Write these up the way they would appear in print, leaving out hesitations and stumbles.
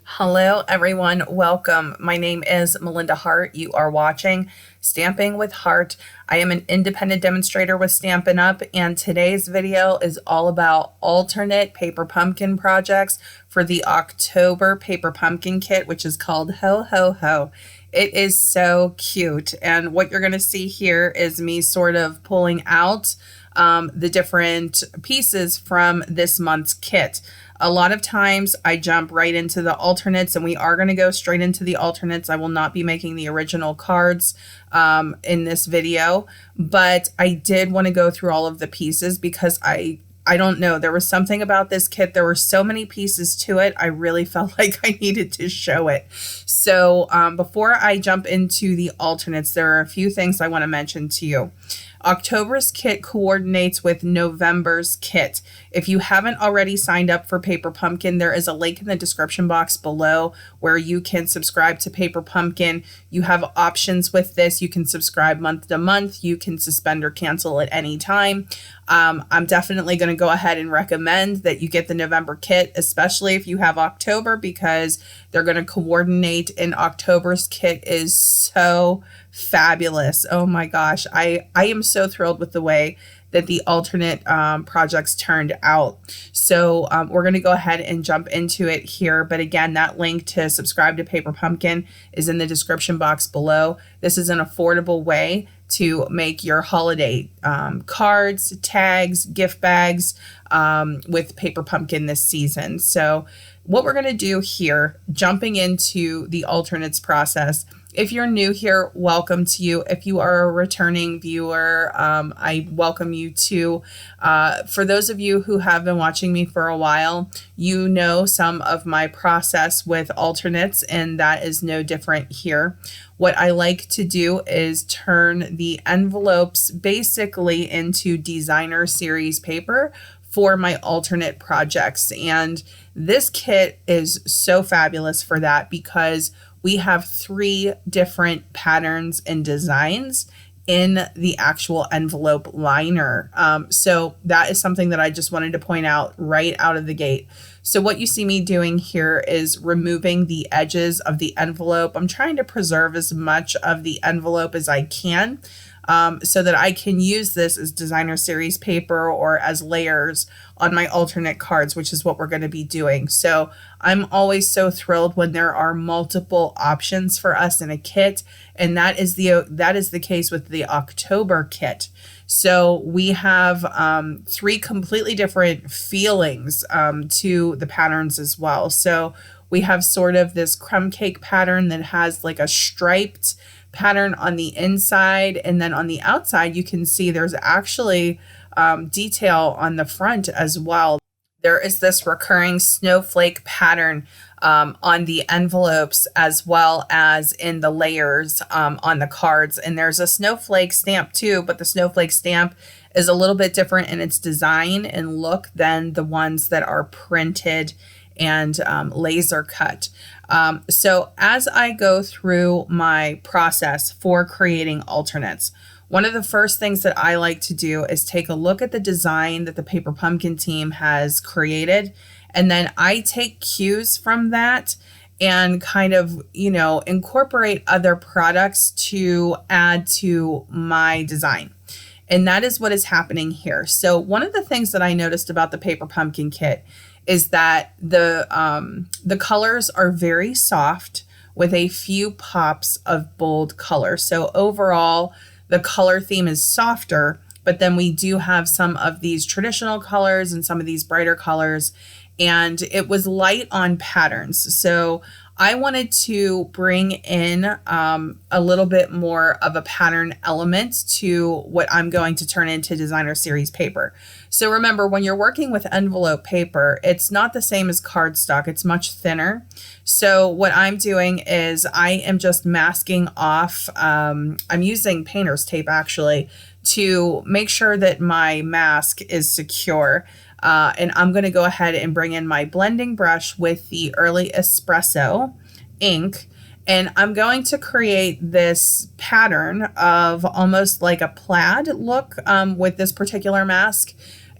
Hello, everyone. Welcome. My name is Melinda Hart. You are watching Stamping with Hart. I am an independent demonstrator with Stampin' Up, and today's video is all about alternate paper pumpkin projects for the October paper pumpkin kit, which is called Ho Ho Ho. It is so cute, and what you're going to see here is me sort of pulling out the different pieces from this month's kit. A lot of times I jump right into the alternates, and we are going to go straight into the alternates. I will not be making the original cards in this video, but I did want to go through all of the pieces because I don't know, there was something about this kit. There were so many pieces to it. I really felt like I needed to show it. So before I jump into the alternates, there are a few things I want to mention to you. October's kit coordinates with November's kit. If you haven't already signed up for Paper Pumpkin, there is a link in the description box below where you can subscribe to Paper Pumpkin. You have options with this. You can subscribe month to month. You can suspend or cancel at any time. I'm definitely going to go ahead and recommend that you get the November kit, especially if you have October, because they're going to coordinate, and October's kit is so fabulous. Oh my gosh. I am so thrilled with the way that the alternate projects turned out. So we're going to go ahead and jump into it here. But again, that link to subscribe to Paper Pumpkin is in the description box below. This is an affordable way to make your holiday cards, tags, gift bags with Paper Pumpkin this season. So what we're going to do here, jumping into the alternates process. If you're new here, welcome to you. If you are a returning viewer, I welcome you too. For those of you who have been watching me for a while, you know some of my process with alternates, and that is no different here. What I like to do is turn the envelopes basically into designer series paper for my alternate projects. And this kit is so fabulous for that because we have 3 different patterns and designs in the actual envelope liner. So that is something that I just wanted to point out right out of the gate. So what you see me doing here is removing the edges of the envelope. I'm trying to preserve as much of the envelope as I can so that I can use this as designer series paper or as layers on my alternate cards, which is what we're going to be doing. So I'm always so thrilled when there are multiple options for us in a kit, and that is the case with the October kit. So we have 3 completely different feelings to the patterns as well. So we have sort of this crumb cake pattern that has like a striped pattern on the inside, and then on the outside you can see there's actually detail on the front as well. There is this recurring snowflake pattern on the envelopes as well as in the layers on the cards, and there's a snowflake stamp too, but the snowflake stamp is a little bit different in its design and look than the ones that are printed and laser cut. So as I go through my process for creating alternates, one of the first things that I like to do is take a look at the design that the Paper Pumpkin team has created, and then I take cues from that and kind of, incorporate other products to add to my design. And that is what is happening here. So one of the things that I noticed about the Paper Pumpkin kit is that the colors are very soft with a few pops of bold color. So overall, the color theme is softer, but then we do have some of these traditional colors and some of these brighter colors, and it was light on patterns. So I wanted to bring in a little bit more of a pattern element to what I'm going to turn into designer series paper. So remember, when you're working with envelope paper, it's not the same as cardstock. It's much thinner. So what I'm doing is I am just masking off, I'm using painter's tape actually to make sure that my mask is secure. And I'm going to go ahead and bring in my blending brush with the Early Espresso ink, and I'm going to create this pattern of almost like a plaid look with this particular mask.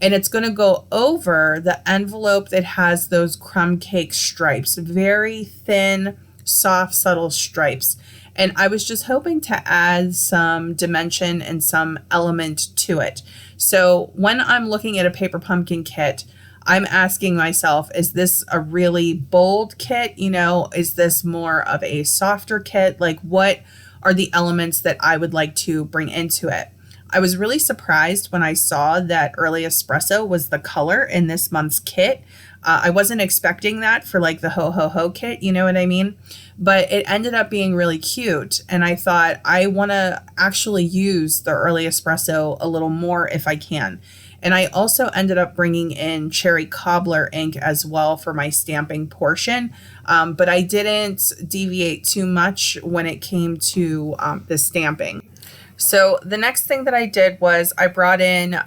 and it's going to go over the envelope that has those crumb cake stripes, very thin, soft, subtle stripes. And I was just hoping to add some dimension and some element to it. So when I'm looking at a paper pumpkin kit, I'm asking myself, is this a really bold kit? You know, is this more of a softer kit? Like, what are the elements that I would like to bring into it? I was really surprised when I saw that Early Espresso was the color in this month's kit. I wasn't expecting that for like the Ho Ho Ho kit, you know what I mean? But it ended up being really cute. And I thought I want to actually use the Early Espresso a little more if I can. And I also ended up bringing in cherry cobbler ink as well for my stamping portion. But I didn't deviate too much when it came to the stamping. So the next thing that I did was I brought in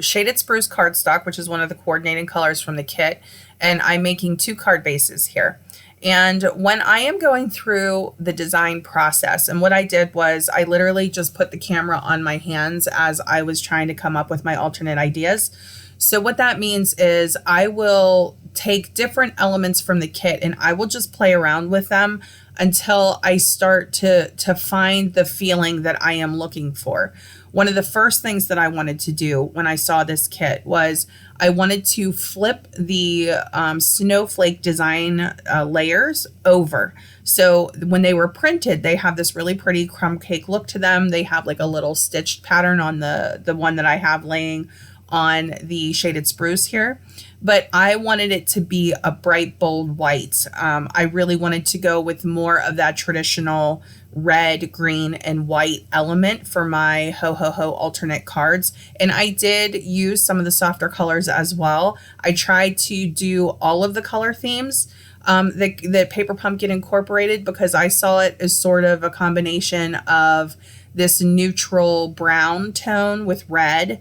Shaded Spruce cardstock, which is one of the coordinating colors from the kit. And I'm making 2 card bases here. And when I am going through the design process, and what I did was I literally just put the camera on my hands as I was trying to come up with my alternate ideas. So what that means is I will take different elements from the kit and I will just play around with them until I start to find the feeling that I am looking for. One of the first things that I wanted to do when I saw this kit was I wanted to flip the snowflake design layers over. So when they were printed, they have this really pretty crumb cake look to them. They have like a little stitched pattern on the one that I have laying on the Shaded Spruce here. But I wanted it to be a bright, bold white. I really wanted to go with more of that traditional red, green, and white element for my Ho Ho Ho alternate cards. And I did use some of the softer colors as well. I tried to do all of the color themes that Paper Pumpkin incorporated because I saw it as sort of a combination of this neutral brown tone with red.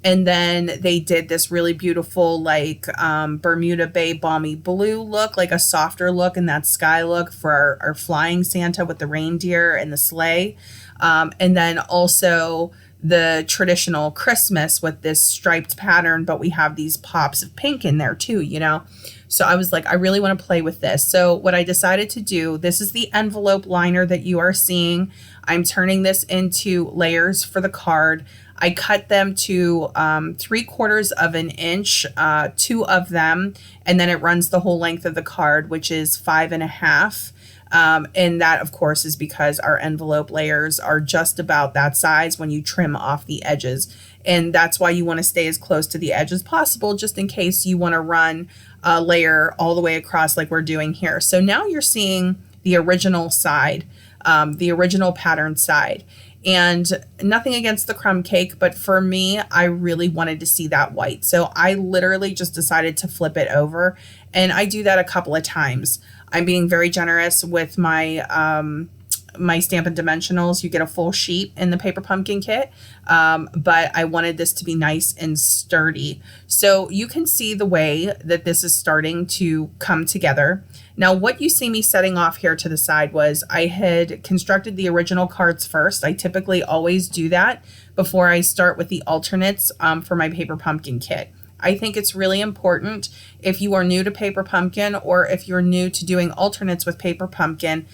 And then they did this really beautiful like Bermuda Bay Balmy Blue look, like a softer look, and that sky look for our flying Santa with the reindeer and the sleigh. And then also the traditional Christmas with this striped pattern, but we have these pops of pink in there too, you know? So I was like, I really want to play with this. So what I decided to do, this is the envelope liner that you are seeing. I'm turning this into layers for the card. I cut them to 3/4 of an inch, 2 of them, and then it runs the whole length of the card, which is 5.5. And that, of course, is because our envelope layers are just about that size when you trim off the edges. And that's why you want to stay as close to the edge as possible, just in case you want to run a layer all the way across like we're doing here. So now you're seeing the original side, the original pattern side. And nothing against the crumb cake, but for me, I really wanted to see that white. So I literally just decided to flip it over. And I do that a couple of times. I'm being very generous with my my Stampin' Dimensionals. You get a full sheet in the Paper Pumpkin kit, but I wanted this to be nice and sturdy. So you can see the way that this is starting to come together. Now, what you see me setting off here to the side was I had constructed the original cards first. I typically always do that before I start with the alternates for my Paper Pumpkin kit. I think it's really important if you are new to Paper Pumpkin or if you're new to doing alternates with Paper Pumpkin.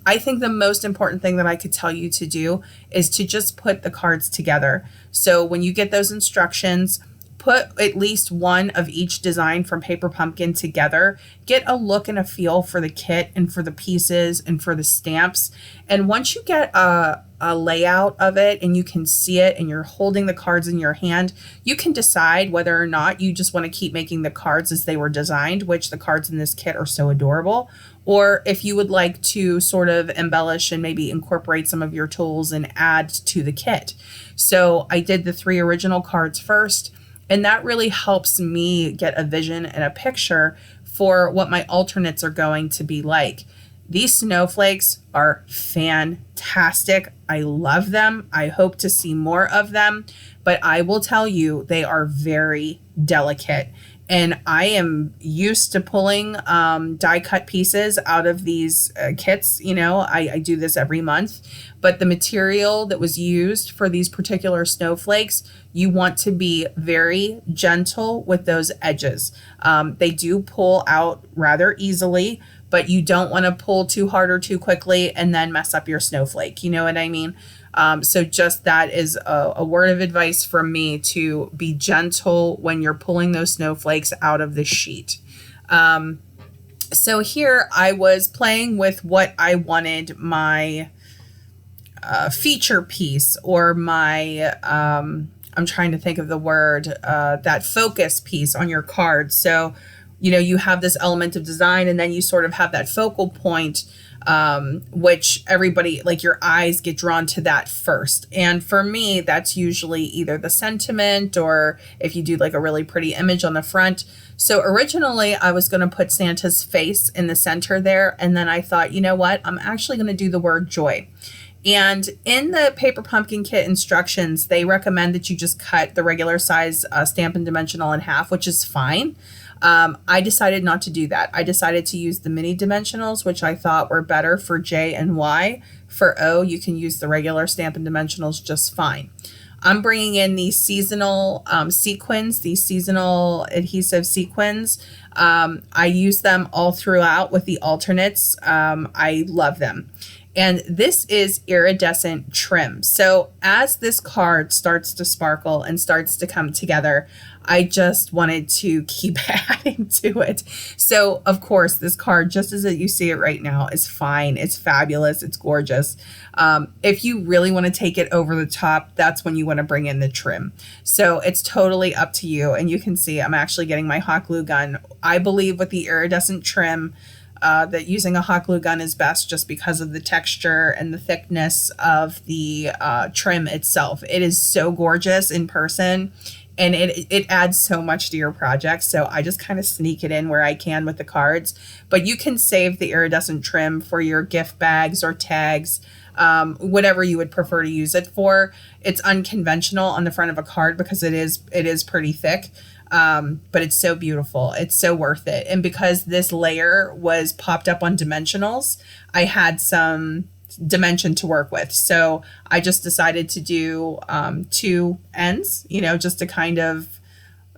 I think the most important thing that I could tell you to do is to just put the cards together. So when you get those instructions, put at least one of each design from Paper Pumpkin together. Get a look and a feel for the kit and for the pieces and for the stamps. And once you get a layout of it and you can see it and you're holding the cards in your hand, you can decide whether or not you just want to keep making the cards as they were designed, which the cards in this kit are so adorable, or if you would like to sort of embellish and maybe incorporate some of your tools and add to the kit. So I did the 3 original cards first, and that really helps me get a vision and a picture for what my alternates are going to be like. These snowflakes are fantastic. I love them. I hope to see more of them, but I will tell you they are very delicate. And I am used to pulling die cut pieces out of these kits. You know, I do this every month, but the material that was used for these particular snowflakes, you want to be very gentle with those edges. They do pull out rather easily, but you don't want to pull too hard or too quickly and then mess up your snowflake. You know what I mean? So just that is a word of advice from me, to be gentle when you're pulling those snowflakes out of the sheet. So here I was playing with what I wanted my feature piece, or my, I'm trying to think of the word, that focus piece on your card. So, you know, you have this element of design, and then you sort of have that focal point, which everybody, like, your eyes get drawn to that first. And for me, that's usually either the sentiment, or if you do like a really pretty image on the front. So originally I was going to put Santa's face in the center there. And then I thought, you know what, I'm actually going to do the word joy. And in the Paper Pumpkin Kit instructions, they recommend that you just cut the regular size Stampin' Dimensional in half, which is fine. I decided not to do that. I decided to use the mini dimensionals, which I thought were better for J and Y. For O, you can use the regular Stampin' Dimensionals just fine. I'm bringing in these seasonal sequins, these seasonal adhesive sequins. I use them all throughout with the alternates. I love them. And this is iridescent trim. So as this card starts to sparkle and starts to come together, I just wanted to keep adding to it. So of course, this card, just as you see it right now, is fine. It's fabulous. It's gorgeous. If you really want to take it over the top, that's when you want to bring in the trim. So it's totally up to you. And you can see I'm actually getting my hot glue gun. I believe with the iridescent trim, that using a hot glue gun is best, just because of the texture and the thickness of the trim itself. It is so gorgeous in person, and it adds so much to your project. So I just kind of sneak it in where I can with the cards. But you can save the iridescent trim for your gift bags or tags, whatever you would prefer to use it for. It's unconventional on the front of a card because it is pretty thick. But it's so beautiful. It's so worth it. And because this layer was popped up on dimensionals, I had some dimension to work with. So I just decided to do 2 ends, you know, just to kind of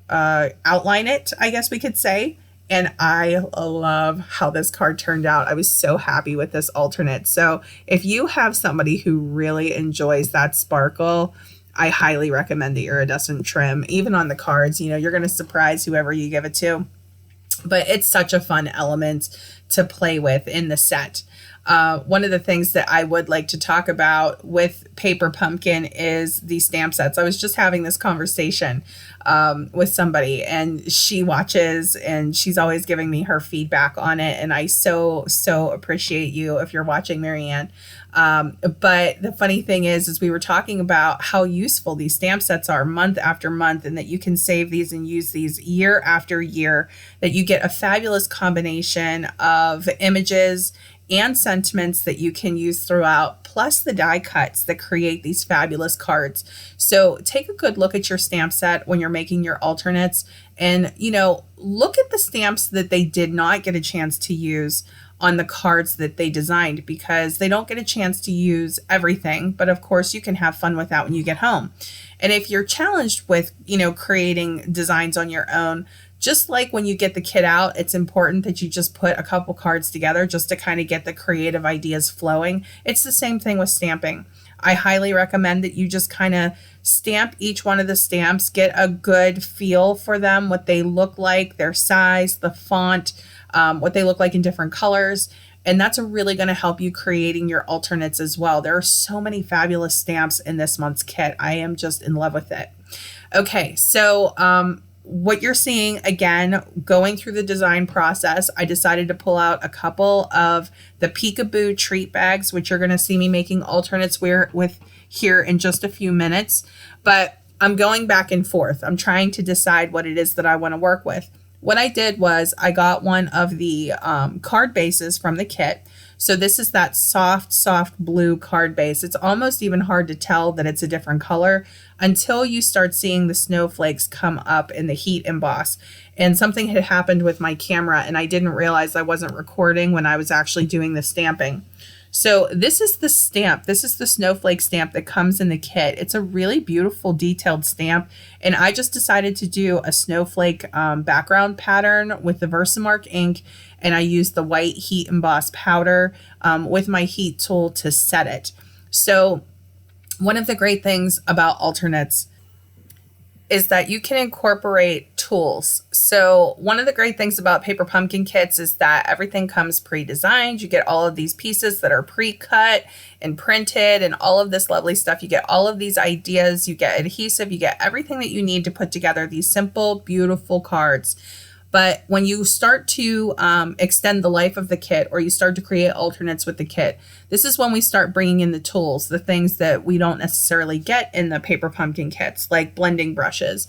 outline it, I guess we could say. And I love how this card turned out. I was so happy with this alternate. So if you have somebody who really enjoys that sparkle, I highly recommend the iridescent trim. Even on the cards, you know, you're going to surprise whoever you give it to. But it's such a fun element to play with in the set. One of the things that I would like to talk about with Paper Pumpkin is the stamp sets. I was just having this conversation with somebody, and she watches, and she's always giving me her feedback on it. And I so appreciate you if you're watching, Marianne. But the funny thing is we were talking about how useful these stamp sets are month after month, and that you can save these and use these year after year, that you get a fabulous combination of images and sentiments that you can use throughout, plus the die cuts that create these fabulous cards. So take a good look at your stamp set when you're making your alternates, and, you know, look at the stamps that they did not get a chance to use on the cards that they designed, because they don't get a chance to use everything. But of course, you can have fun with that when you get home. And if you're challenged with, you know, creating designs on your own, just like when you get the kit out, it's important that you just put a couple cards together just to kind of get the creative ideas flowing. It's the same thing with stamping. I highly recommend that you just kind of stamp each one of the stamps, get a good feel for them, what they look like, their size, the font, what they look like in different colors. And that's really going to help you creating your alternates as well. There are so many fabulous stamps in this month's kit. I am just in love with it. Okay, so what you're seeing, again, going through the design process, I decided to pull out a couple of the Peekaboo treat bags, which you're going to see me making alternates with here in just a few minutes. But I'm going back and forth. I'm trying to decide what it is that I want to work with. what I did was I got one of the card bases from the kit. So this is that soft blue card base. It's almost even hard to tell that it's a different color until you start seeing the snowflakes come up in the heat emboss. And something had happened with my camera and I didn't realize I wasn't recording when I was actually doing the stamping. So this is the stamp. This is the snowflake stamp that comes in the kit. It's a really beautiful detailed stamp. And I just decided to do a snowflake background pattern with the Versamark ink. And I used the white heat emboss powder with my heat tool to set it. So one of the great things about alternates is that you can incorporate tools. So one of the great things about paper pumpkin kits is that everything comes pre-designed. You get all of these pieces that are pre-cut and printed and all of this lovely stuff. You get all of these ideas, you get adhesive, you get everything that you need to put together these simple, beautiful cards. But when you start to extend the life of the kit or you start to create alternates with the kit, this is when we start bringing in the tools, the things that we don't necessarily get in the paper pumpkin kits, like blending brushes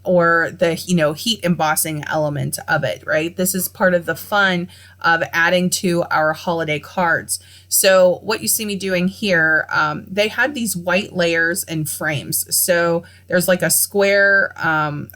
or the, heat embossing element of it, right? This is part of the fun of adding to our holiday cards. So what you see me doing here, they had these white layers and frames. So there's like a square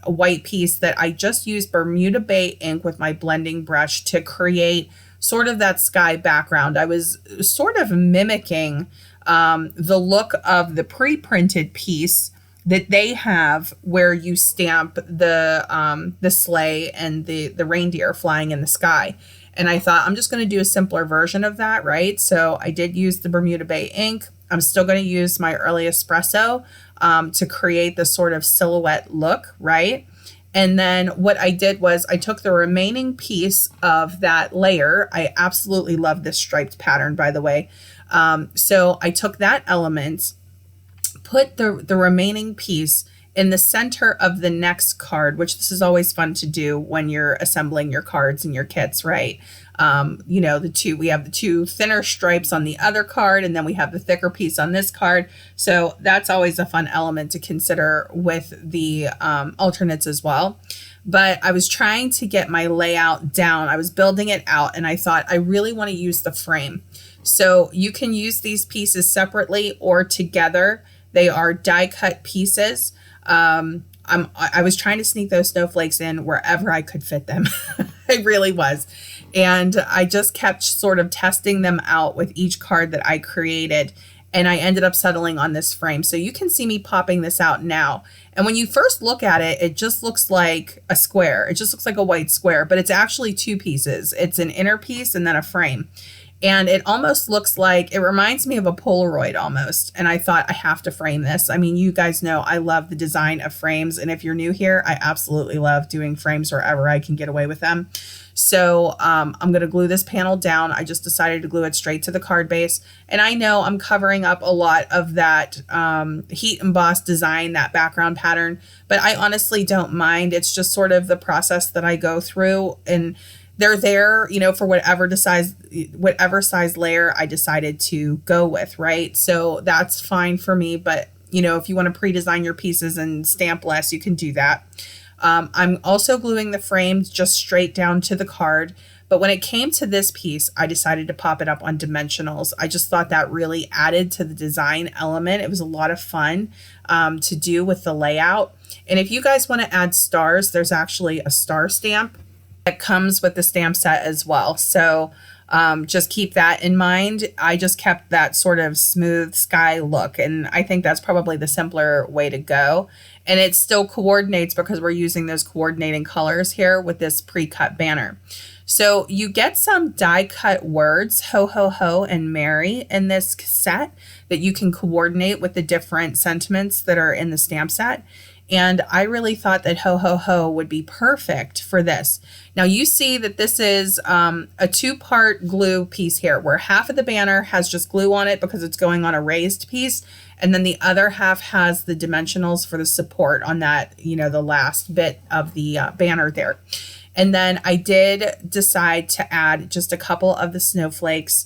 white piece that I just used Bermuda Bay ink with my blending brush to create sort of that sky background. I was sort of mimicking the look of the pre-printed piece that they have where you stamp the sleigh and the reindeer flying in the sky. And I thought I'm just going to do a simpler version of that, right? So I did use the Bermuda Bay ink. I'm still going to use my early espresso to create the sort of silhouette look, right? And then what I did was I took the remaining piece of that layer. I absolutely love this striped pattern, by the way. So I took that element, put the remaining piece in the center of the next card, which this is always fun to do when you're assembling your cards and your kits, right? We have the two thinner stripes on the other card, and then we have the thicker piece on this card. So that's always a fun element to consider with the alternates as well. But I was trying to get my layout down. I was building it out, and I thought I really want to use the frame. So you can use these pieces separately or together. They are die cut pieces. I was trying to sneak those snowflakes in wherever I could fit them. I really was. And I just kept sort of testing them out with each card that I created. And I ended up settling on this frame. So you can see me popping this out now. And when you first look at it, it just looks like a square. It just looks like a white square, but it's actually two pieces. It's an inner piece and then a frame. And it almost looks like, it reminds me of a Polaroid almost. And I thought I have to frame this. I mean, you guys know I love the design of frames. And if you're new here, I absolutely love doing frames wherever I can get away with them. So I'm going to glue this panel down. I just decided to glue it straight to the card base. And I know I'm covering up a lot of that heat emboss design, that background pattern, but I honestly don't mind. It's just sort of the process that I go through, and they're there, for whatever size layer I decided to go with, right? So that's fine for me. But, if you want to pre-design your pieces and stamp less, you can do that. I'm also gluing the frames just straight down to the card. But when it came to this piece, I decided to pop it up on dimensionals. I just thought that really added to the design element. It was a lot of fun to do with the layout. And if you guys want to add stars, there's actually a star stamp that comes with the stamp set as well. So just keep that in mind. I just kept that sort of smooth sky look, and I think that's probably the simpler way to go. And it still coordinates because we're using those coordinating colors here with this pre-cut banner. So you get some die cut words, ho, ho, ho, and merry in this set that you can coordinate with the different sentiments that are in the stamp set. And I really thought that ho, ho, ho would be perfect for this. Now you see that this is a two-part glue piece here, where half of the banner has just glue on it because it's going on a raised piece. And then the other half has the dimensionals for the support on that, the last bit of the banner there. And then I did decide to add just a couple of the snowflakes.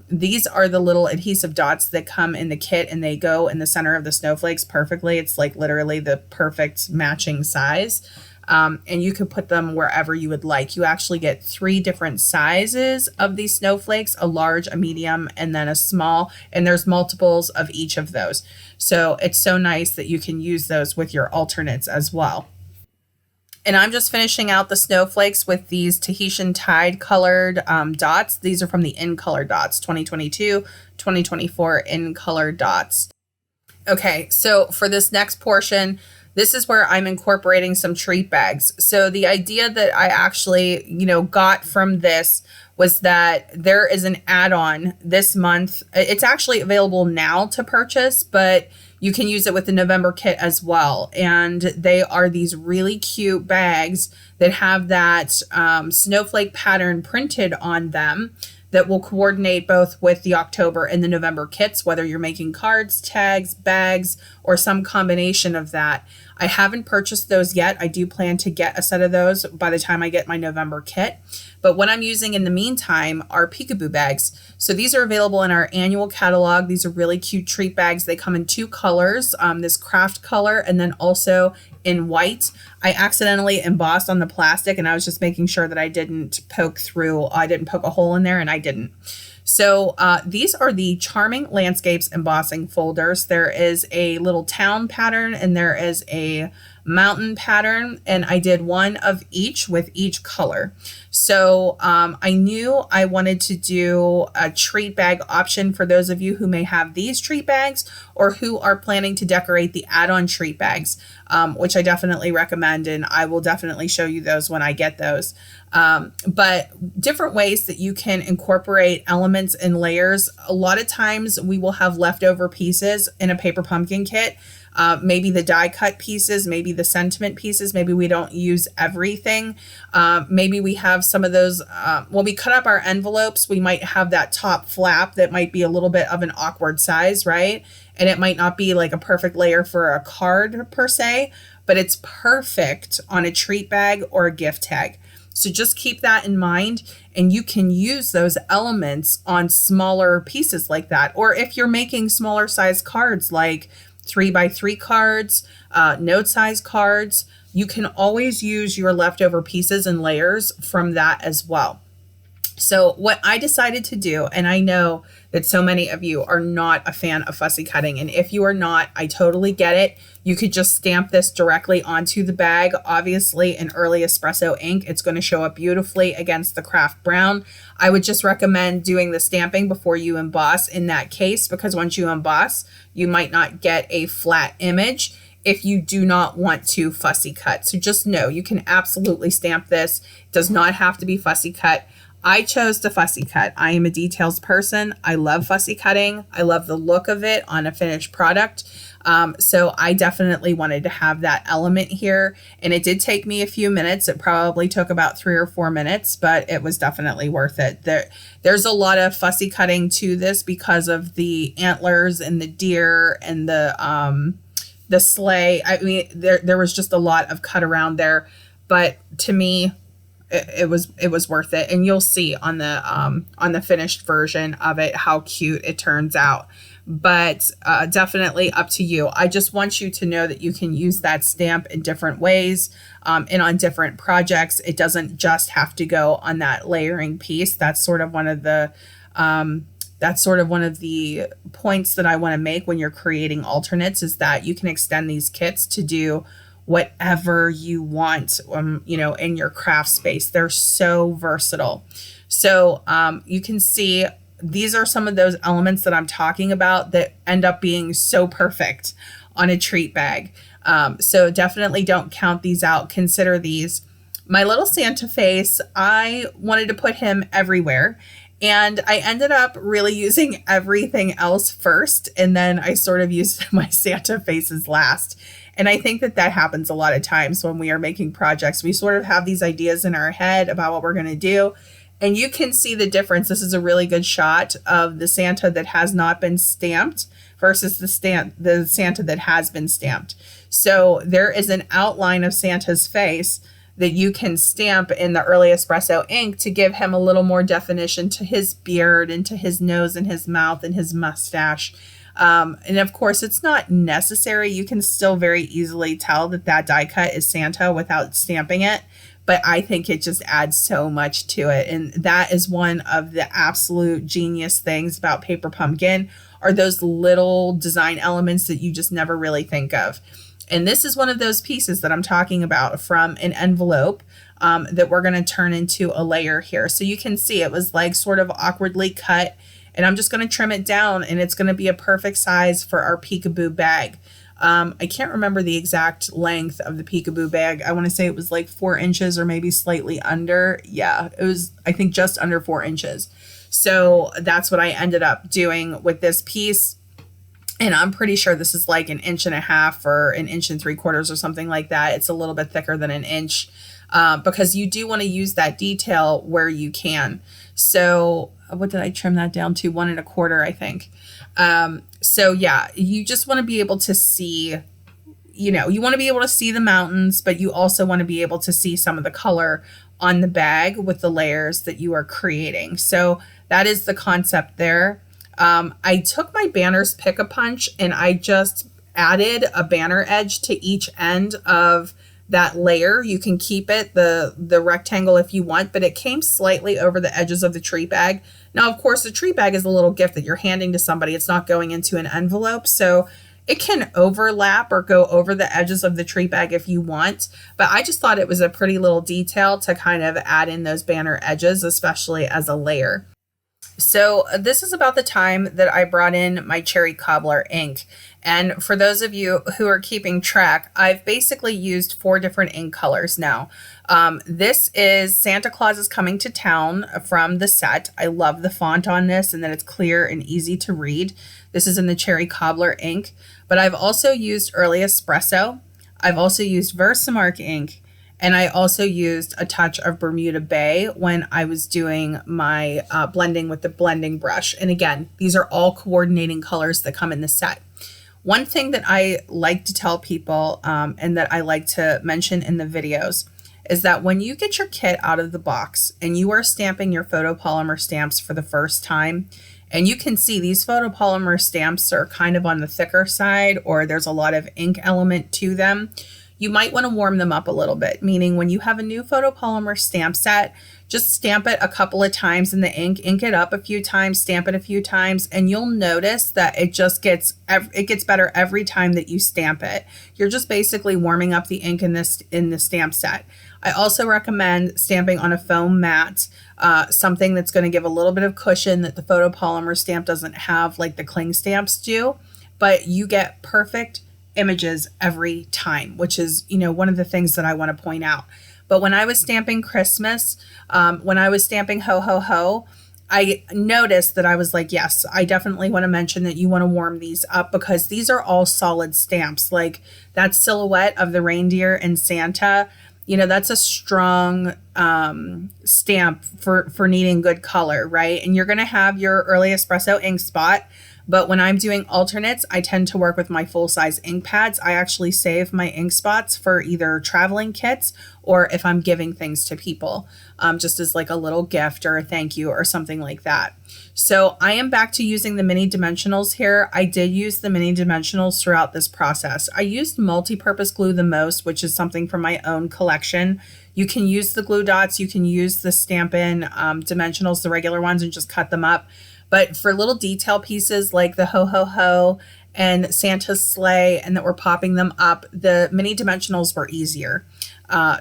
These are the little adhesive dots that come in the kit, and they go in the center of the snowflakes perfectly. It's like literally the perfect matching size. and you could put them wherever you would like. You actually get 3 different sizes of these snowflakes, a large, a medium, and then a small, and there's multiples of each of those. So it's so nice that you can use those with your alternates as well. And I'm just finishing out the snowflakes with these Tahitian Tide colored dots. These are from the In Color Dots, 2022, 2024 In Color Dots. Okay, so for this next portion, this is where I'm incorporating some treat bags. So the idea that I actually, got from this was that there is an add-on this month. It's actually available now to purchase, but you can use it with the November kit as well. And they are these really cute bags that have that snowflake pattern printed on them that will coordinate both with the October and the November kits, whether you're making cards, tags, bags, or some combination of that. I haven't purchased those yet. I do plan to get a set of those by the time I get my November kit. But what I'm using in the meantime are peekaboo bags. So these are available in our annual catalog. These are really cute treat bags. They come in 2 colors, this craft color and then also in white. I accidentally embossed on the plastic and I was just making sure that I didn't poke a hole in there, and I didn't. So these are the Charming Landscapes embossing folders. There is a little town pattern and there is a mountain pattern, and I did one of each with each color. So I knew I wanted to do a treat bag option for those of you who may have these treat bags or who are planning to decorate the add-on treat bags, which I definitely recommend, and I will definitely show you those when I get those. But different ways that you can incorporate elements and layers. A lot of times we will have leftover pieces in a paper pumpkin kit. Maybe the die cut pieces, maybe the sentiment pieces, maybe we don't use everything. Maybe we have some of those, when we cut up our envelopes, we might have that top flap that might be a little bit of an awkward size, right? And it might not be like a perfect layer for a card per se, but it's perfect on a treat bag or a gift tag. So just keep that in mind, and you can use those elements on smaller pieces like that. Or if you're making smaller size cards like 3x3 cards, note size cards, you can always use your leftover pieces and layers from that as well. So what I decided to do, and I know that so many of you are not a fan of fussy cutting, and if you are not, I totally get it. You could just stamp this directly onto the bag. Obviously, in early espresso ink, it's going to show up beautifully against the craft brown. I would just recommend doing the stamping before you emboss in that case, because once you emboss, you might not get a flat image if you do not want to fussy cut. So just know you can absolutely stamp this. It does not have to be fussy cut. I chose to fussy cut. I am a details person. I love fussy cutting. I love the look of it on a finished product. So I definitely wanted to have that element here. And it did take me a few minutes. It probably took about 3 or 4 minutes, but it was definitely worth it. There's a lot of fussy cutting to this because of the antlers and the deer and the sleigh. I mean, there was just a lot of cut around there, but to me, it was worth it. And you'll see on the finished version of it how cute it turns out. But definitely up to you. I just want you to know that you can use that stamp in different ways and on different projects. It doesn't just have to go on that layering piece. That's sort of one of the points that I want to make when you're creating alternates, is that you can extend these kits to do whatever you want, in your craft space. They're so versatile. So you can see these are some of those elements that I'm talking about that end up being so perfect on a treat bag. So definitely don't count these out. Consider these. My little Santa face, I wanted to put him everywhere. And I ended up really using everything else first. And then I sort of used my Santa faces last. And I think that happens a lot of times when we are making projects. We sort of have these ideas in our head about what we're going to do. And you can see the difference. This is a really good shot of the Santa that has not been stamped versus the Santa that has been stamped. So there is an outline of Santa's face that you can stamp in the early espresso ink to give him a little more definition to his beard and to his nose and his mouth and his mustache. And of course, it's not necessary. You can still very easily tell that that die cut is Santa without stamping it. But I think it just adds so much to it. And that is one of the absolute genius things about Paper Pumpkin, are those little design elements that you just never really think of. And this is one of those pieces that I'm talking about from an envelope that we're going to turn into a layer here. So you can see it was like sort of awkwardly cut, and I'm just going to trim it down, and it's going to be a perfect size for our peekaboo bag. I can't remember the exact length of the peekaboo bag. I want to say it was like 4 inches or maybe slightly under. Yeah, it was, I think, just under 4 inches. So that's what I ended up doing with this piece. And I'm pretty sure this is like 1.5 or 1 3/4 or something like that. It's a little bit thicker than 1 inch because you do want to use that detail where you can. So what did I trim that down to? 1 1/4, I think. So yeah, you just want to be able to see, you know, you want to be able to see the mountains, but you also want to be able to see some of the color on the bag with the layers that you are creating. So that is the concept there. I took my banners Pick-a-Punch and I just added a banner edge to each end of that layer. You can keep it the rectangle if you want, but it came slightly over the edges of the tree bag. Now, of course, the tree bag is a little gift that you're handing to somebody. It's not going into an envelope, so it can overlap or go over the edges of the tree bag if you want. But I just thought it was a pretty little detail to kind of add in those banner edges, especially as a layer. So this is about the time that I brought in my cherry cobbler ink. And for those of you who are keeping track, I've basically used 4 different ink colors now. This is Santa Claus is Coming to Town from the set. I love the font on this and that it's clear and easy to read. This is in the cherry cobbler ink, but I've also used Early Espresso. I've also used Versamark ink. And I also used a touch of Bermuda Bay when I was doing my blending with the blending brush. And again, these are all coordinating colors that come in the set. One thing that I like to tell people and that I like to mention in the videos is that when you get your kit out of the box and you are stamping your photopolymer stamps for the first time, and you can see these photopolymer stamps are kind of on the thicker side, or there's a lot of ink element to them, you might want to warm them up a little bit, meaning when you have a new photopolymer stamp set, just stamp it a couple of times in the ink it up a few times, stamp it a few times, and you'll notice that it gets better every time that you stamp it. You're just basically warming up the ink in the stamp set. I also recommend stamping on a foam mat, something that's going to give a little bit of cushion that the photopolymer stamp doesn't have like the cling stamps do, but you get perfect images every time, which is, you know, one of the things that I want to point out. But when I was stamping Christmas, when I was stamping Ho Ho Ho, I noticed that I was like, yes, I definitely want to mention that you want to warm these up because these are all solid stamps. Like that silhouette of the reindeer and Santa, you know, that's a strong stamp for needing good color, right? And you're going to have your Early Espresso ink spot. But when I'm doing alternates, I tend to work with my full-size ink pads. I actually save my ink spots for either traveling kits or if I'm giving things to people, just as like a little gift or a thank you or something like that. So I am back to using the mini dimensionals here. I did use the mini dimensionals throughout this process. I used multi-purpose glue the most, which is something from my own collection. You can use the glue dots, you can use the Stampin' dimensionals, the regular ones, and just cut them up. But for little detail pieces like the Ho Ho Ho and Santa's sleigh and that we're popping them up, the mini dimensionals were easier.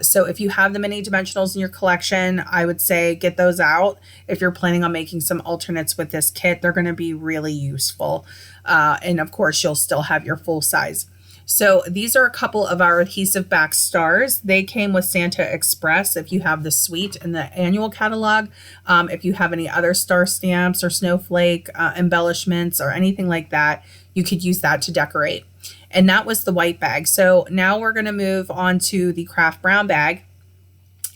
So if you have the mini dimensionals in your collection, I would say get those out. If you're planning on making some alternates with this kit, they're going to be really useful. And of course, you'll still have your full size. So these are a couple of our adhesive back stars. They came with Santa Express if you have the suite in the annual catalog. If you have any other star stamps or snowflake embellishments or anything like that, you could use that to decorate. And that was the white bag. So now we're going to move on to the craft brown bag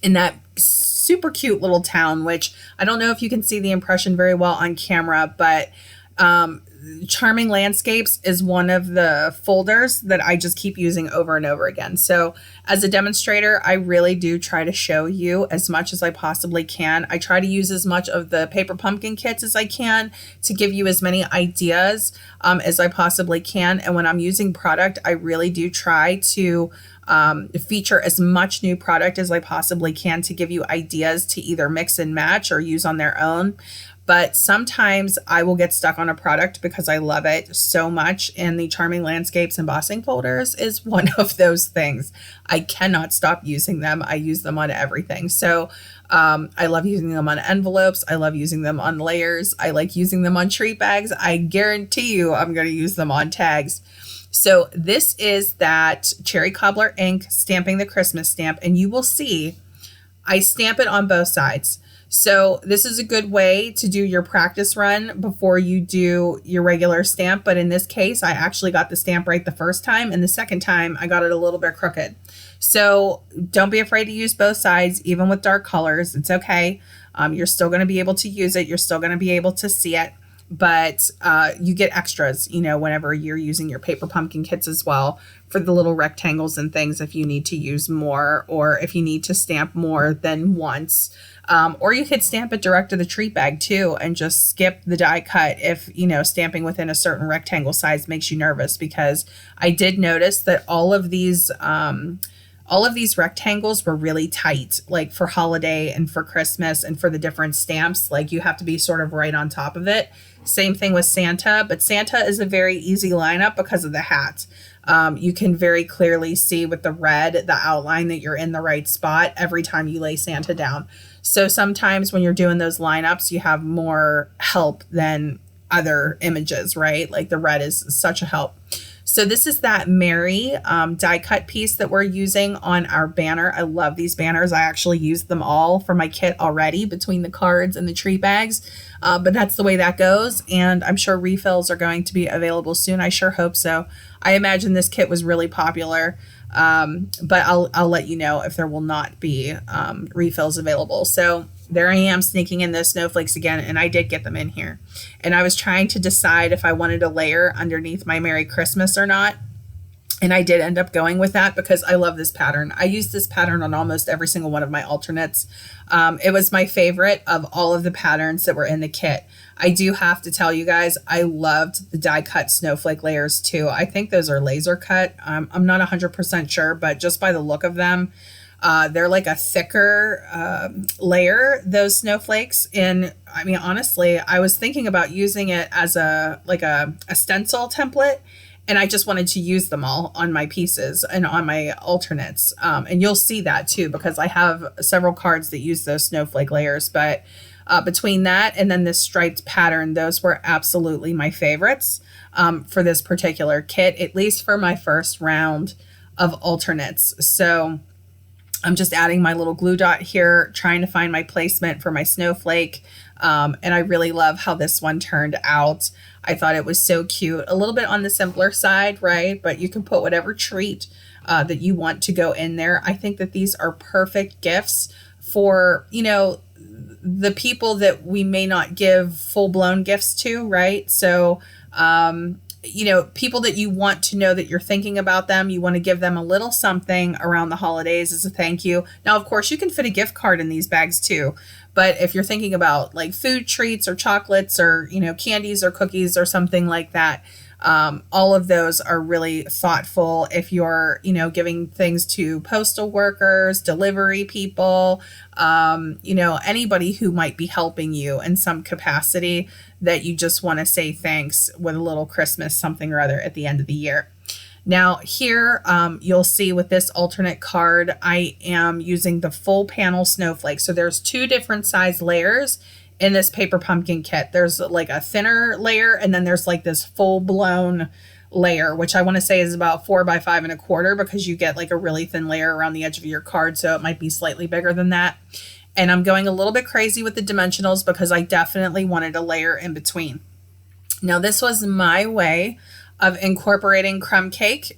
in that super cute little town, which I don't know if you can see the impression very well on camera, but Charming Landscapes is one of the folders that I just keep using over and over again. So as a demonstrator, I really do try to show you as much as I possibly can. I try to use as much of the paper pumpkin kits as I can to give you as many ideas as I possibly can. And when I'm using product, I really do try to feature as much new product as I possibly can to give you ideas to either mix and match or use on their own. But sometimes I will get stuck on a product because I love it so much. And the Charming Landscapes embossing folders is one of those things. I cannot stop using them. I use them on everything. So I love using them on envelopes. I love using them on layers. I like using them on treat bags. I guarantee you I'm going to use them on tags. So this is that Cherry Cobbler ink Stamping the Christmas stamp. And you will see I stamp it on both sides. So this is a good way to do your practice run before you do your regular stamp. But in this case, I actually got the stamp right the first time, and the second time I got it a little bit crooked. So don't be afraid to use both sides, even with dark colors. It's okay. You're still going to be able to use it. You're still going to be able to see it. But you get extras, you know, whenever you're using your paper pumpkin kits as well for the little rectangles and things if you need to use more or if you need to stamp more than once. Or you could stamp it direct to the treat bag too and just skip the die cut if, you know, stamping within a certain rectangle size makes you nervous, because I did notice that all of these rectangles were really tight, like for holiday and for Christmas and for the different stamps. Like you have to be sort of right on top of it. Same thing with Santa, but Santa is a very easy lineup because of the hat. You can very clearly see with the red, the outline that you're in the right spot every time you lay Santa down. So sometimes when you're doing those lineups, you have more help than other images, right? Like the red is such a help. So this is that Mary die cut piece that we're using on our banner. I love these banners. I actually used them all for my kit already between the cards and the treat bags. But that's the way that goes. And I'm sure refills are going to be available soon. I sure hope so. I imagine this kit was really popular. But I'll let you know if there will not be refills available. So there I am sneaking in those snowflakes again, and I did get them in here. And I was trying to decide if I wanted a layer underneath my Merry Christmas or not. And I did end up going with that because I love this pattern. I use this pattern on almost every single one of my alternates. It was my favorite of all of the patterns that were in the kit. I do have to tell you guys, I loved the die cut snowflake layers too. I think those are laser cut. I'm not 100% sure, but just by the look of them, they're like a thicker layer, those snowflakes. And I mean, honestly, I was thinking about using it as a stencil template. And I just wanted to use them all on my pieces and on my alternates. And you'll see that too, because I have several cards that use those snowflake layers. But between that and then this striped pattern, those were absolutely my favorites for this particular kit, at least for my first round of alternates. So I'm just adding my little glue dot here, trying to find my placement for my snowflake. And I really love how this one turned out. I thought it was so cute, a little bit on the simpler side, right? But you can put whatever treat that you want to go in there. I think that these are perfect gifts for, you know, the people that we may not give full-blown gifts to, right? So, you know, people that you want to know that you're thinking about them. You want to give them a little something around the holidays as a thank you. Now, of course, you can fit a gift card in these bags too. But if you're thinking about like food treats or chocolates or, you know, candies or cookies or something like that, all of those are really thoughtful. If you're, you know, giving things to postal workers, delivery people, you know, anybody who might be helping you in some capacity that you just want to say thanks with a little Christmas something or other at the end of the year. Now here, you'll see with this alternate card, I am using the full panel snowflake. So there's two different size layers in this paper pumpkin kit. There's like a thinner layer, and then there's like this full blown layer, which I want to say is about 4 by 5 1/4, because you get like a really thin layer around the edge of your card. So it might be slightly bigger than that. And I'm going a little bit crazy with the dimensionals because I definitely wanted a layer in between. Now this was my way of incorporating crumb cake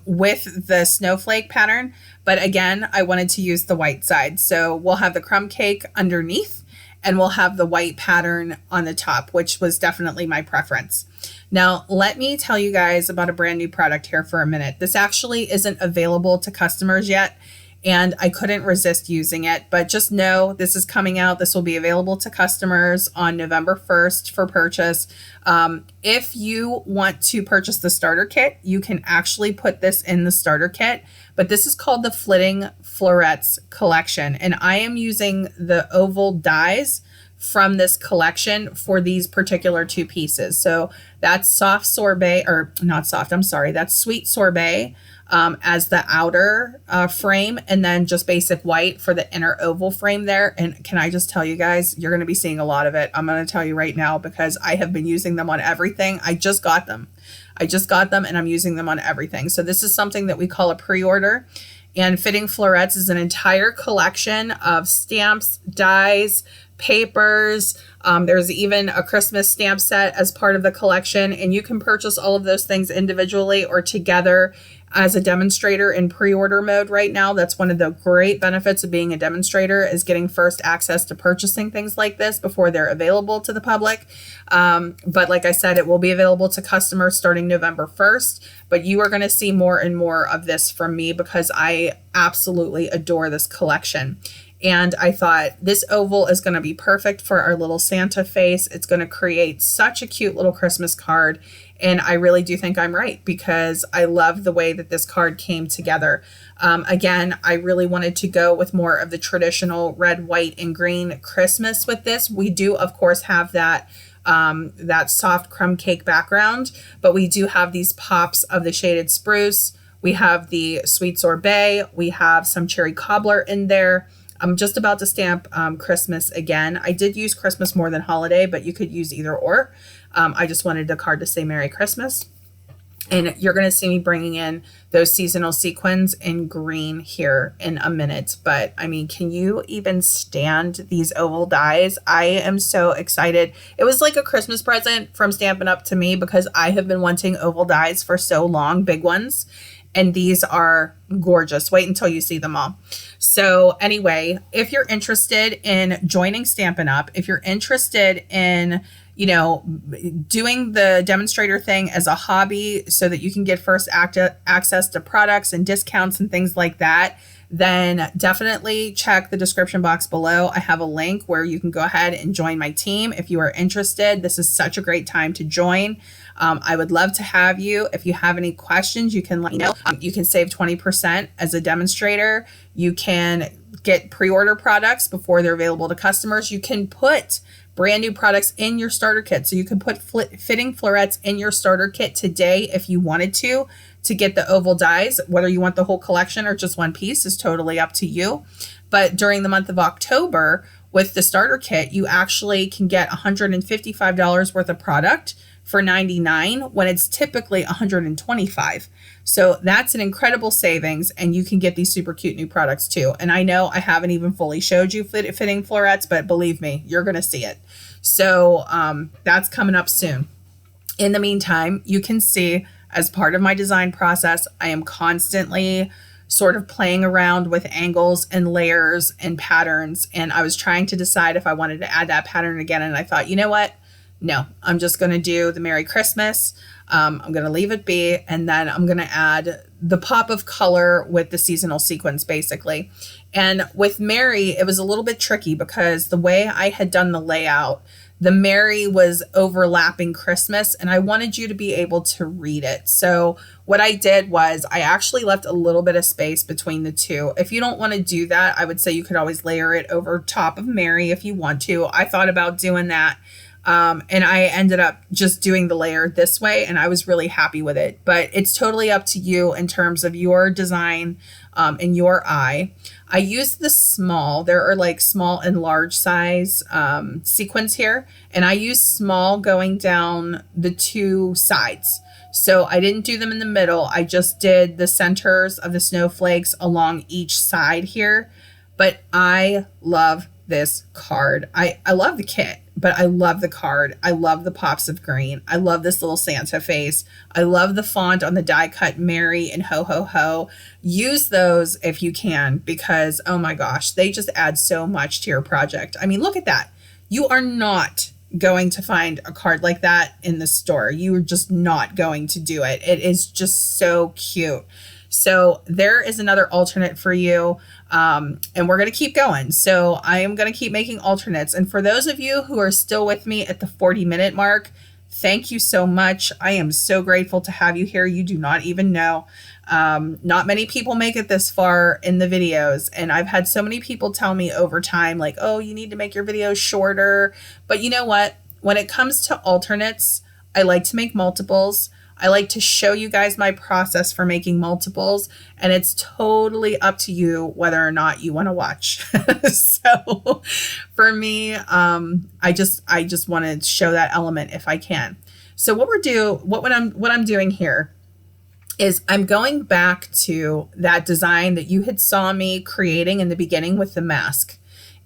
with the snowflake pattern. But again, I wanted to use the white side. So we'll have the crumb cake underneath. and we'll have the white pattern on the top, which was definitely my preference. Now, let me tell you guys about a brand new product here for a minute. This actually isn't available to customers yet, and I couldn't resist using it, but just know this is coming out. This will be available to customers on November 1st for purchase. If you want to purchase the starter kit, you can actually put this in the starter kit, but this is called the Flitting Florets collection, and I am using the oval dies from this collection for these particular two pieces. So that's soft sorbet, or not soft, I'm sorry, that's sweet sorbet as the outer frame, and then just basic white for the inner oval frame there. And can I just tell you guys, you're going to be seeing a lot of it. I'm going to tell you right now because I have been using them on everything. I just got them and I'm using them on everything. So this is something that we call a pre-order. And Fitting Florets is an entire collection of stamps, dies, papers. There's even a Christmas stamp set as part of the collection, and you can purchase all of those things individually or together as a demonstrator in pre-order mode right now. That's one of the great benefits of being a demonstrator, is getting first access to purchasing things like this before they're available to the public. But like I said, it will be available to customers starting November 1st, but you are going to see more and more of this from me because I absolutely adore this collection. And I thought this oval is going to be perfect for our little Santa face. It's going to create such a cute little Christmas card. And I really do think I'm right because I love the way that this card came together. Again, I really wanted to go with more of the traditional red, white, and green Christmas with this. We do, of course, have that soft crumb cake background, but we do have these pops of the shaded spruce. We have the sweet sorbet. We have some cherry cobbler in there. I'm just about to stamp Christmas again. I did use Christmas more than holiday, but you could use either or. I just wanted the card to say Merry Christmas. And you're going to see me bringing in those seasonal sequins in green here in a minute. But I mean, can you even stand these oval dies? I am so excited. It was like a Christmas present from Stampin' Up! To me because I have been wanting oval dies for so long, big ones. And these are gorgeous. Wait until you see them all. So anyway, if you're interested in joining Stampin' Up!, if you're interested in, you know, doing the demonstrator thing as a hobby so that you can get first access to products and discounts and things like that, then definitely check the description box below. I have a link where you can go ahead and join my team if you are interested. This is such a great time to join. I would love to have you. If you have any questions, you can let me know. You can save 20% as a demonstrator. You can get pre-order products before they're available to customers. You can put brand new products in your starter kit. So you can put Fitting Florets in your starter kit today if you wanted to get the oval dies. Whether you want the whole collection or just one piece is totally up to you. But during the month of October, with the starter kit, you actually can get $155 worth of product for $99 when it's typically $125. So that's an incredible savings, and you can get these super cute new products too. And I know I haven't even fully showed you Fitting Florets, but believe me, you're going to see it. So that's coming up soon. In the meantime, you can see as part of my design process, I am constantly sort of playing around with angles and layers and patterns. And I was trying to decide if I wanted to add that pattern again. And I thought, you know what? No, I'm just going to do the Merry Christmas. I'm going to leave it be. And then I'm going to add the pop of color with the seasonal sequence, basically. And with Merry, it was a little bit tricky because the way I had done the layout, the Merry was overlapping Christmas, and I wanted you to be able to read it. So what I did was I actually left a little bit of space between the two. If you don't want to do that, I would say you could always layer it over top of Merry if you want to. I thought about doing that. And I ended up just doing the layer this way, and I was really happy with it. But it's totally up to you in terms of your design and your eye. I used the small. There are like small and large size sequins here, and I used small going down the two sides. So I didn't do them in the middle. I just did the centers of the snowflakes along each side here. But I love this card. I love the kit, but I love the card. I love the pops of green. I love this little Santa face. I love the font on the die cut Merry and Ho Ho Ho. Use those if you can, because oh my gosh, they just add so much to your project. I mean, look at that. You are not going to find a card like that in the store. You are just not going to do it. It is just so cute. So there is another alternate for you. And we're going to keep going. So I am going to keep making alternates. And for those of you who are still with me at the 40-minute mark, thank you so much. I am so grateful to have you here. You do not even know. Not many people make it this far in the videos. And I've had so many people tell me over time, like, oh, you need to make your videos shorter. But you know what? When it comes to alternates, I like to make multiples. I like to show you guys my process for making multiples, and it's totally up to you whether or not you want to watch. So for me, I just want to show that element if I can. So what I'm doing here is I'm going back to that design that you had saw me creating in the beginning with the mask.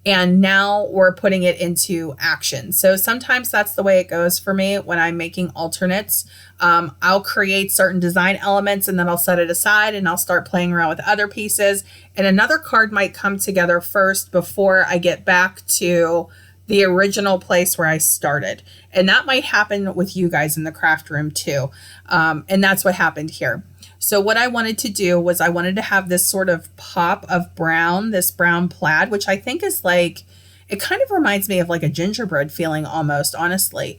And now we're putting it into action. So sometimes that's the way it goes for me when I'm making alternates. I'll create certain design elements and then I'll set it aside and I'll start playing around with other pieces. And another card might come together first before I get back to the original place where I started. And that might happen with you guys in the craft room too. And that's what happened here. So what I wanted to do was I wanted to have this sort of pop of brown, this brown plaid, which I think is like, it kind of reminds me of like a gingerbread feeling almost, honestly,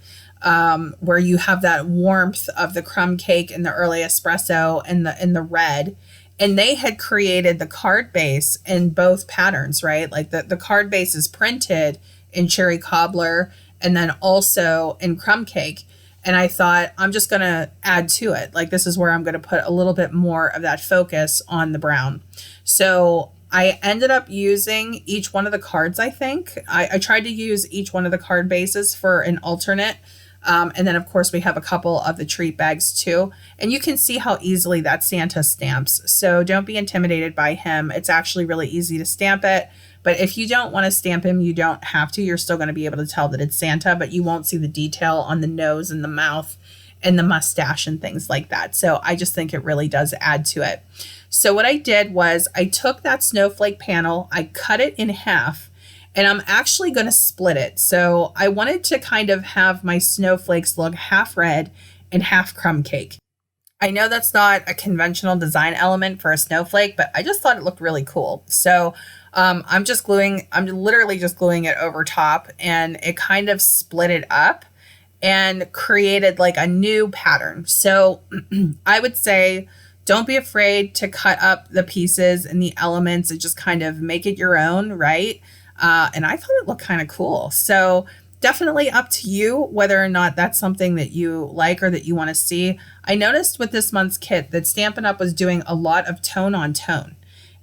where you have that warmth of the crumb cake and the early espresso and the red. And they had created the card base in both patterns, right? Like the card base is printed in cherry cobbler and then also in crumb cake. And I thought, I'm just going to add to it. Like, this is where I'm going to put a little bit more of that focus on the brown. So I ended up using each one of the cards, I think. I tried to use each one of the card bases for an alternate. And then, of course, we have a couple of the treat bags, too. And you can see how easily that Santa stamps. So don't be intimidated by him. It's actually really easy to stamp it. But if you don't want to stamp him, you don't have to. You're still going to be able to tell that it's Santa, but you won't see the detail on the nose and the mouth and the mustache and things like that. So I just think it really does add to it. So what I did was I took that snowflake panel, I cut it in half, and I'm actually going to split it. So I wanted to kind of have my snowflakes look half red and half crumb cake. I know that's not a conventional design element for a snowflake, but I just thought it looked really cool. So I'm literally just gluing it over top, and it kind of split it up and created like a new pattern. So I would say, don't be afraid to cut up the pieces and the elements and just kind of make it your own, right? And I thought it looked kind of cool. So definitely up to you whether or not that's something that you like or that you want to see. I noticed with this month's kit that Stampin' Up! Was doing a lot of tone on tone.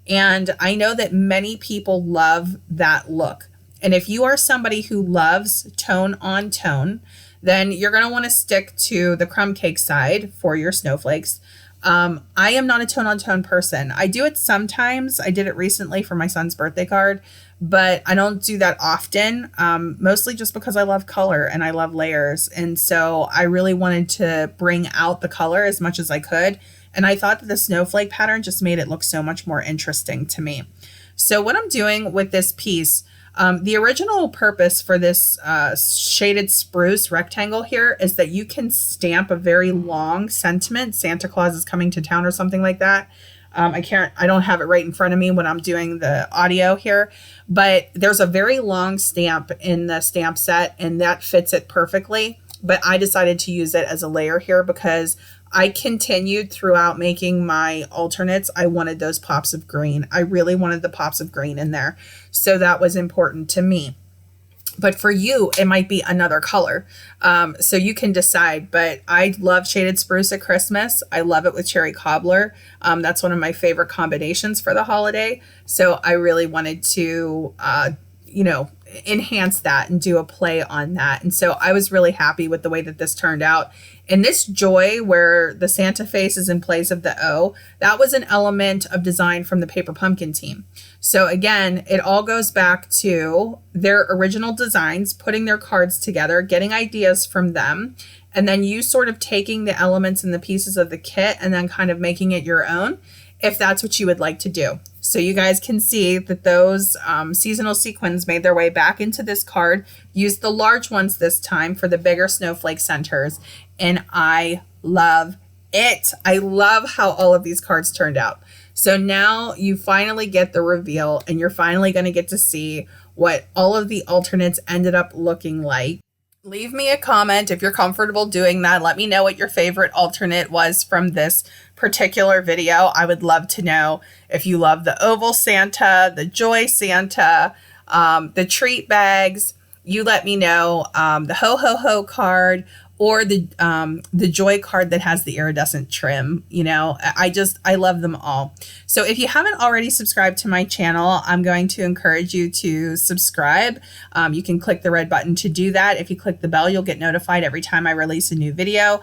And I know that many people love that look. And if you are somebody who loves tone on tone, then you're going to want to stick to the crumb cake side for your snowflakes. I am not a tone on tone person. I do it sometimes. I did it recently for my son's birthday card, but I don't do that often, mostly just because I love color and I love layers. And so I really wanted to bring out the color as much as I could. And I thought that the snowflake pattern just made it look so much more interesting to me. So what I'm doing with this piece, the original purpose for this shaded spruce rectangle here is that you can stamp a very long sentiment. Santa Claus is coming to town or something like that. I don't have it right in front of me when I'm doing the audio here, but there's a very long stamp in the stamp set and that fits it perfectly. But I decided to use it as a layer here because I continued throughout making my alternates. I wanted those pops of green. I really wanted the pops of green in there. So that was important to me. But for you, it might be another color. So you can decide. But I love shaded spruce at Christmas. I love it with cherry cobbler. That's one of my favorite combinations for the holiday. So I really wanted to, enhance that and do a play on that. And so I was really happy with the way that this turned out. And this joy where the Santa face is in place of the O, that was an element of design from the Paper Pumpkin team. So again, it all goes back to their original designs, putting their cards together, getting ideas from them, and then you sort of taking the elements and the pieces of the kit and then kind of making it your own, if that's what you would like to do. So you guys can see that those seasonal sequins made their way back into this card. Used the large ones this time for the bigger snowflake centers. And I love it. I love how all of these cards turned out. So now you finally get the reveal, and you're finally going to get to see what all of the alternates ended up looking like. Leave me a comment if you're comfortable doing that. Let me know what your favorite alternate was from this particular video. I would love to know if you love the oval Santa, the joy Santa, the treat bags. You let me know, the ho ho ho card, or the joy card that has the iridescent trim. You know, I love them all. So if you haven't already subscribed to my channel, I'm going to encourage you to subscribe. You can click the red button to do that. If you click the bell, you'll get notified every time I release a new video.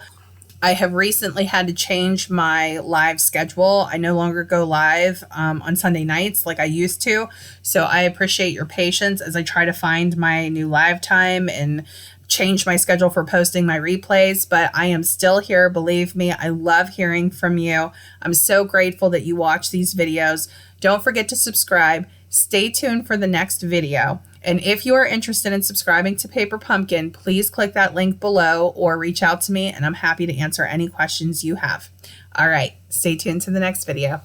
I have recently had to change my live schedule. I no longer go live on Sunday nights like I used to. So I appreciate your patience as I try to find my new live time and change my schedule for posting my replays, but I am still here. Believe me, I love hearing from you. I'm so grateful that you watch these videos. Don't forget to subscribe. Stay tuned for the next video. And if you are interested in subscribing to Paper Pumpkin, please click that link below or reach out to me, and I'm happy to answer any questions you have. All right, stay tuned to the next video.